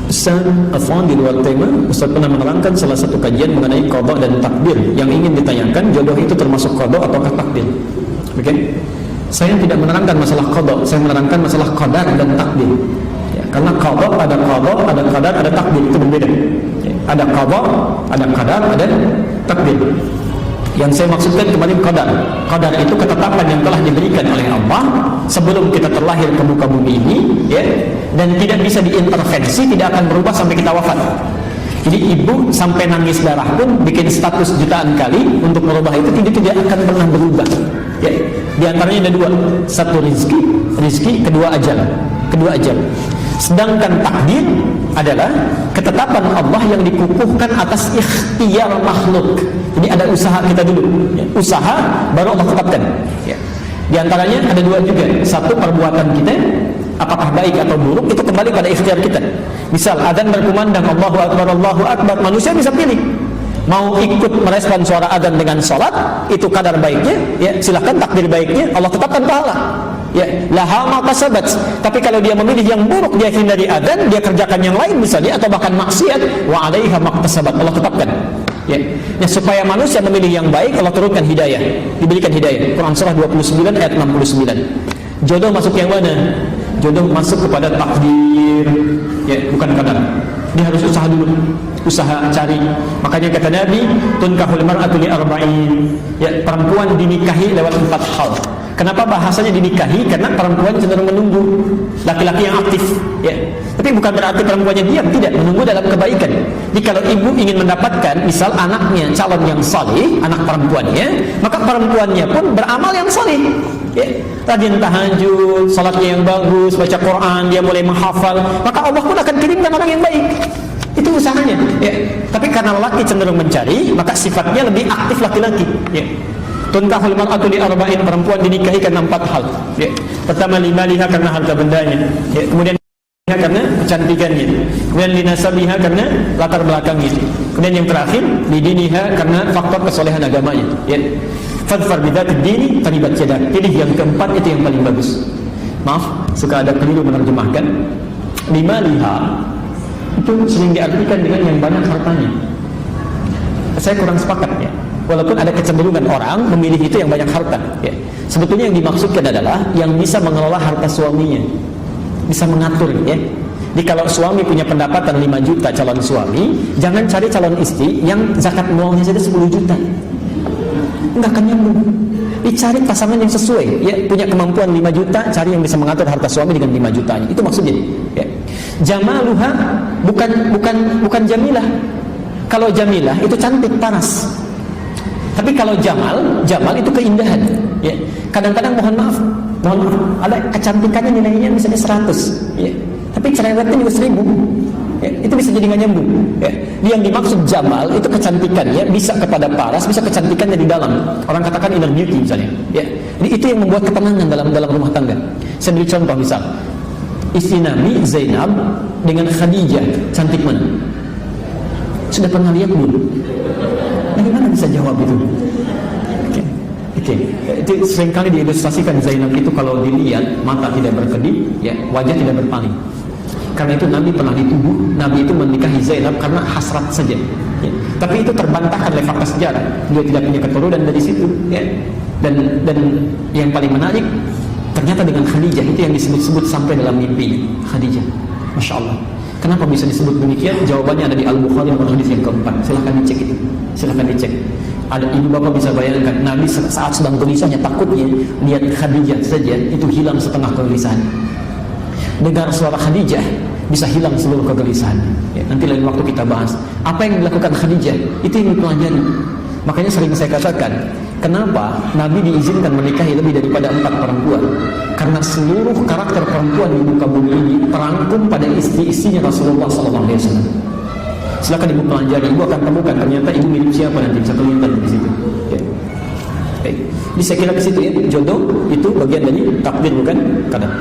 Ustaz Afwan di luar tema, Ustaz pernah menerangkan salah satu kajian mengenai qada dan takdir. Yang ingin ditanyakan, jodoh itu termasuk qada ataukah takdir? Oke? Saya tidak menerangkan masalah qada, saya menerangkan masalah qadar dan takdir. Ya, karena qada, ada qadar, ada takdir, itu berbeda. Ya, ada qada, ada qadar, ada takdir. Yang saya maksudkan kemarin qadar. Qadar itu ketetapan yang telah diberikan oleh Allah sebelum kita terlahir ke muka bumi ini, ya, dan tidak bisa diintervensi, tidak akan berubah sampai kita wafat. Jadi ibu sampai nangis darah pun bikin status jutaan kali untuk merubah itu tidak akan pernah berubah. Ya, di antaranya ada dua, satu rizki, kedua ajal. Sedangkan takdir adalah ketetapan Allah yang dikukuhkan atas ikhtiar makhluk. Jadi ada usaha kita dulu, ya. Usaha baru Allah tetapkan. Ya. Di antaranya ada dua juga, satu perbuatan kita, apakah baik atau buruk itu kembali pada ikhtiar kita. Misal adzan berkumandang Allahu Akbar, manusia bisa pilih mau ikut merespon suara adzan dengan salat, itu kadar baiknya, ya silahkan, takdir baiknya Allah tetapkan pahala. Ya, laha ma kasabat. Tapi kalau dia memilih yang buruk, dia hindari adzan, dia kerjakan yang lain misalnya, atau bahkan maksiat, wa 'alaiha ma kasabat, Allah tetapkan. Ya. Nah, supaya manusia memilih yang baik, Allah turunkan hidayah, diberikan hidayah. Quran surah 29 ayat 69. Jodoh masuk yang mana? Jodoh masuk kepada takdir, ya, bukan qadar. Dia harus usaha dulu, usaha cari. Makanya kata Nabi, tunkahul mar'atu li arba'in. Ya, perempuan dinikahi lewat 4 hal. Kenapa bahasanya dinikahi? Karena perempuan cenderung menunggu laki-laki yang aktif, ya. Tapi bukan berarti perempuannya diam, tidak, menunggu dalam kebaikan. Jadi kalau ibu ingin mendapatkan misal anaknya calon yang saleh, anak perempuannya, maka perempuannya pun beramal yang saleh, ya. Rajin tahajud, salatnya yang bagus, baca Quran, dia mulai menghafal, maka Allah pun akan kirimkan orang yang baik. Itu usahanya, ya. Tapi karena laki cenderung mencari, maka sifatnya lebih aktif laki-laki, ya. Tunkahul mar'atu li arba'in, perempuan dinikahi karena 4 hal. Ya. Pertama, limaliha, karena harta bendanya. Ya. Kemudian karena kecantikannya. Kemudian linasabiha, karena latar belakangnya. Kemudian yang terakhir, lidiniha, karena faktor kesolehan agamanya. Ya. Fadfar bidzatid dini taribat yadak. Pilih yang keempat, itu yang paling bagus. Maaf, suka ada keliru menerjemahkan. Limaliha itu sering diartikan dengan yang banyak hartanya. Saya kurang sepakat, ya. Walaupun ada kecenderungan orang memilih itu yang banyak harta, ya. Sebetulnya yang dimaksudkan adalah yang bisa mengelola harta suaminya, bisa mengatur, ya. Jadi kalau suami punya pendapatan 5 juta calon suami, jangan cari calon istri yang zakat mualnya saja 10 juta, enggak akan nyambung. Dicari pasangan yang sesuai, ya, punya kemampuan 5 juta, cari yang bisa mengatur harta suami dengan 5 jutanya. Itu maksudnya, ya. Jamaluha bukan jamilah. Kalau jamilah itu cantik, paras. Tapi kalau jamal itu keindahan, ya. Kadang-kadang mohon maaf, ada kecantikannya nilainya misalnya 100, ya. Tapi cerewetnya juga 1000, ya. Itu bisa jadi nggak nyambung, ya. Yang dimaksud jamal itu kecantikannya bisa kepada paras, bisa kecantikannya di dalam. Orang katakan inner beauty misalnya, ya. Jadi itu yang membuat ketenangan dalam rumah tangga. Saya beri contoh, misal istri Nabi Zainab dengan Khadijah, cantik mana? Sudah pernah lihat belum? Bagaimana bisa jawab itu? Oke. Itu seringkali diilustrasikan Zainab itu kalau dilihat mata tidak berkedip, ya, wajah tidak berpaling. Karena itu Nabi pernah dituduh, Nabi itu menikahi Zainab karena hasrat saja, ya. Tapi itu terbantahkan oleh fakta sejarah. Dia tidak punya keturunan dari situ, ya. Dan yang paling menarik, ternyata dengan Khadijah itu yang disebut-sebut sampai dalam mimpi Khadijah. Masya Allah. Kenapa bisa disebut demikian? Jawabannya ada di Al-Bukhari nomor hadis yang keempat. Silahkan dicek itu. Silahkan dicek. Ada ibu bapak bisa bayangkan, Nabi saat sedang gelisahnya, takutnya lihat Khadijah saja itu hilang setengah kegelisahan. Dengar suara Khadijah bisa hilang seluruh kegelisahan. Ya, nanti lain waktu kita bahas apa yang dilakukan Khadijah. Itu yang dipelajari. Makanya sering saya katakan, kenapa Nabi diizinkan menikahi lebih daripada 4 perempuan? Karena seluruh karakter perempuan di muka bumi ini terangkum pada istri-istrinya Rasulullah SAW. Silakan ibu pelajari, ibu akan temukan ternyata ibu mirip siapa nanti, bisa kelihatan di situ. Ya. Jadi saya kira ke situ, ya, jodoh itu bagian dari takdir, bukan qadar.